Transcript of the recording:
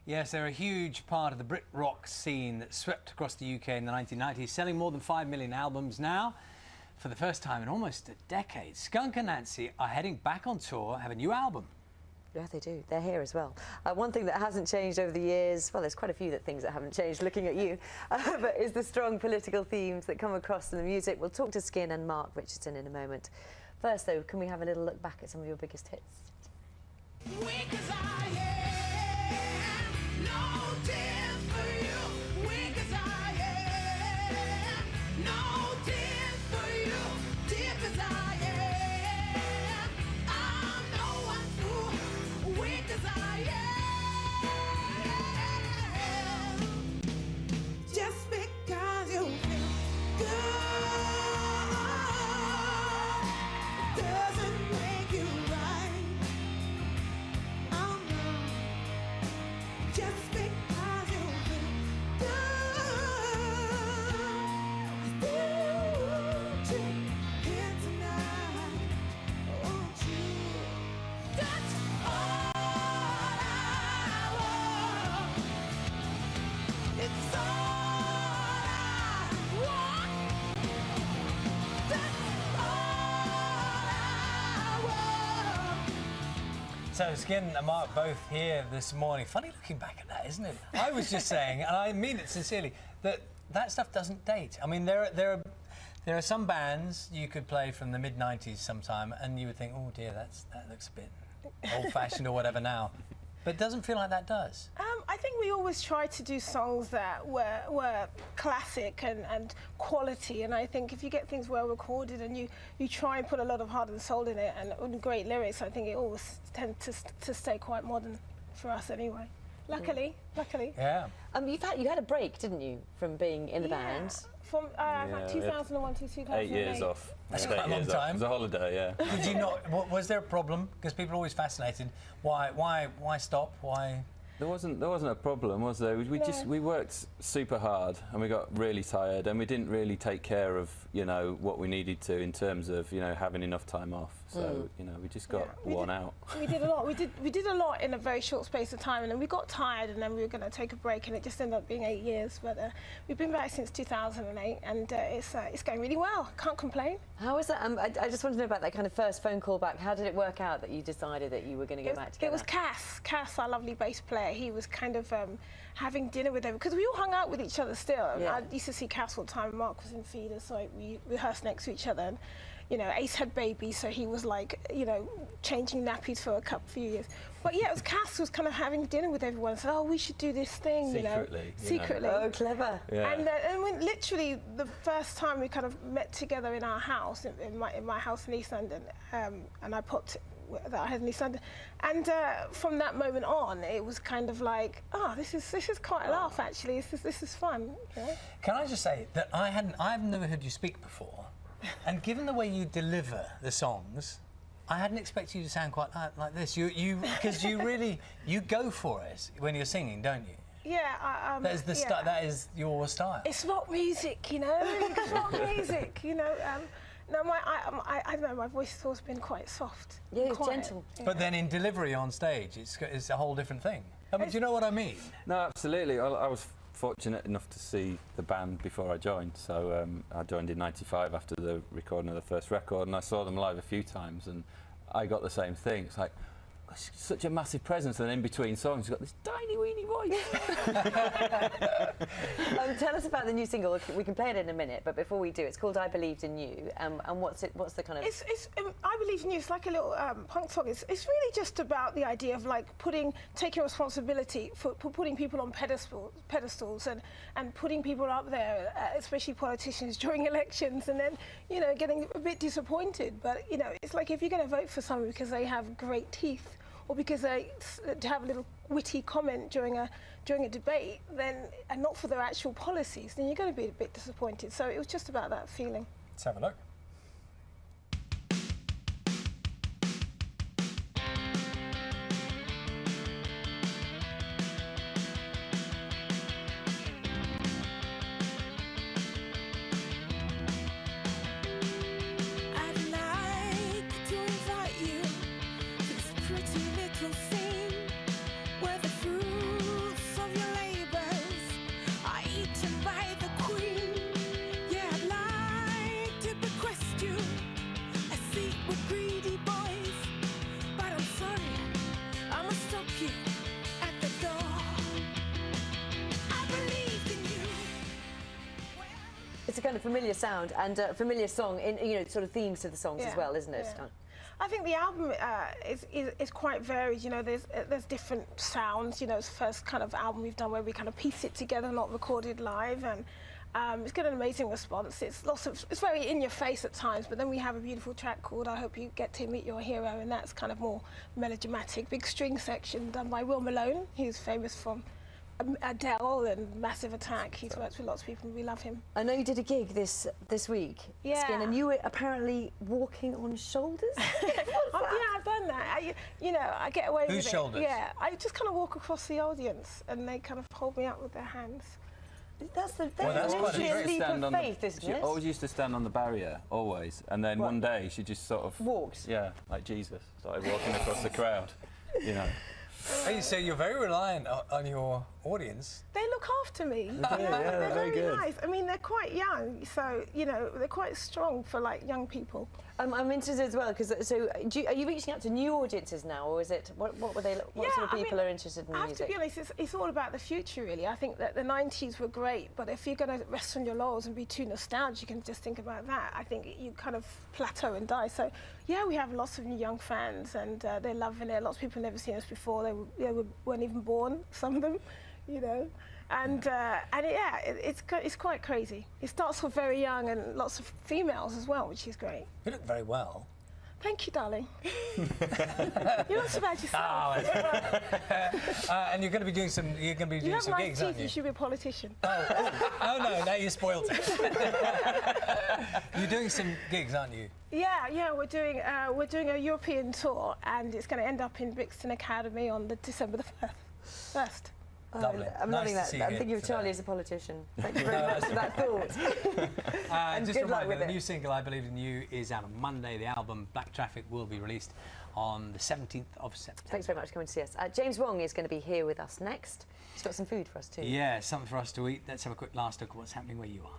Yes, they're a huge part of the Brit rock scene that swept across the UK in the 1990s, selling more than 5 million albums now. For the first time in almost a decade, Skunk and Nancy are heading back on tour, have a new album. Yeah, they do. They're here as well. One thing that hasn't changed over the years, well, there's quite a few things that haven't changed looking at you, but is the strong political themes that come across in the music. We'll talk to Skin and Mark Richardson in a moment. First, though, can we have a little look back at some of your biggest hits? Weak as I am, no tears for you. Weak as I am, no tears for you. Deep as I am, I'm no one's fool. Weak as I am, just because you feel good doesn't make you right. Just because you feel good, won't you here tonight? Won't you? That's all I want. It's all I want. That's all I want. So Skin and Mark both here this morning. Funny looking back at that, isn't it? I was just saying, and I mean it sincerely, that stuff doesn't date. I mean, there are some bands you could play from the mid-90s sometime, and you would think, oh dear, that looks a bit old-fashioned or whatever now. But it doesn't feel like that does. I think we always tried to do songs that were classic and quality, and I think if you get things well recorded and you try and put a lot of heart and soul in it and great lyrics, I think it always tends to stay quite modern for us anyway. Luckily. Yeah. You had a break, didn't you, from being in the band? From like 2001 to 2008. 8 years off. That's We had quite a 8 long years off. time. It was a holiday, yeah. Did you not? Was there a problem? Because people are always fascinated. Why stop? Why? There wasn't a problem, was there? We worked super hard and we got really tired and we didn't really take care of, you know, what we needed to in terms of, you know, having enough time off. So, you know, we just got worn out. We did a lot. We did a lot in a very short space of time, and then we got tired, and then we were going to take a break, and it just ended up being 8 years. But we've been back since 2008, and it's going really well. Can't complain. How was that? I just want to know about that kind of first phone call back. How did it work out that you decided that you were going to get back together? It was Cass, our lovely bass player. He was kind of having dinner with everyone, because we all hung out with each other still. Yeah. I used to see Cass all the time. Mark was in feeder, so we rehearsed next to each other. And, you know, Ace had babies, so he was like, you know, changing nappies for few years. But yeah, it was Cass was kind of having dinner with everyone and said, oh, we should do this thing, secretly. Oh, clever. Yeah. And when literally the first time we kind of met together in our house, in my house in East London, and I popped that I had in East London, and from that moment on, it was kind of like, oh, this is quite a laugh actually. This is fun. Yeah? Can I just say that I've never heard you speak before, and given the way you deliver the songs, I hadn't expected you to sound quite like this. Because you go for it when you're singing, don't you? Yeah, that is that is your style. It's rock music, you know. It's rock music, you know. No, I don't know. My voice has always been quite soft. Yeah, it's quiet. gentle. But then in delivery on stage, it's a whole different thing. I mean, do you know what I mean? No, absolutely. I was fortunate enough to see the band before I joined. So I joined in '95 after the recording of the first record, and I saw them live a few times, and I got the same thing. It's like, it's such a massive presence, and in between songs, you've got this tiny weeny voice. Tell us about the new single. We can play it in a minute, but before we do, it's called "I Believed in You." And what's the kind of? It's I Believe in You. It's like a little punk song. It's really just about the idea of like taking responsibility for putting people on pedestals and putting people up there, especially politicians during elections, and then, you know, getting a bit disappointed. But, you know, it's like if you're going to vote for someone because they have great teeth, or because they have a little witty comment during a debate, then, and not for their actual policies, then you're going to be a bit disappointed. So it was just about that feeling. Let's have a look. I'd like to invite you to this pretty little scene where the fruits it's a kind of familiar sound and a familiar song, in, you know, sort of themes to the songs as well, isn't it? Yeah. I think the album is quite varied. You know, there's different sounds. You know, it's the first kind of album we've done where we kind of piece it together, not recorded live, and it's got an amazing response. It's very in your face at times, but then we have a beautiful track called "I Hope You Get to Meet Your Hero," and that's kind of more melodramatic, big string section done by Will Malone, who's famous from Adele and Massive Attack. He's worked with lots of people and we love him. I know you did a gig this week, Yeah. Skin, and you were apparently walking on shoulders. Yeah, I've done that. You know, I get away with it. Whose shoulders? Yeah, I just kind of walk across the audience and they kind of hold me up with their hands. That's Well, that's quite literally a leap of faith, isn't She it? always used to stand on the barrier, always, and then one day she just sort of Walked. Yeah, like Jesus, started walking across the crowd. You know. Hey, so you're very reliant on your audience. They look after me. Yeah, They're very very good. nice. I mean, they're quite young, so, you know, they're quite strong for, like, young people. I'm interested as well, because are you reaching out to new audiences now, or is it what were they? What sort of people are interested in I have music? to be honest, it's all about the future, really. I think that the 90s were great, but if you're going to rest on your laurels and be too nostalgic and just think about that, I think you kind of plateau and die. So, yeah, we have lots of new young fans, and they're loving it. Lots of people have never seen us before. They weren't even born, some of them, you know. And it's quite crazy. It starts off very young and lots of females as well, which is great. You look very well. Thank you, darling. You're not so bad yourself. And you're going to be doing some. You're going to be You doing have some nice gigs, teeth. aren't You you? should be a politician. Oh no, now you spoiled it. You're doing some gigs, aren't you? Yeah, we're doing a European tour, and it's going to end up in Brixton Academy on December the 1st. Lovely. I'm Nice loving to that. see you I'm here thinking of today. Charlie as a politician. Thank you very much for that thought. Just good a luck reminder, with the it. new single "I Believe in You" is out on Monday. The album "Black Traffic" will be released on the 17th of September. Thanks very much for coming to see us. James Wong is going to be here with us next. He's got some food for us too. Yeah, something for us to eat. Let's have a quick last look at what's happening where you are.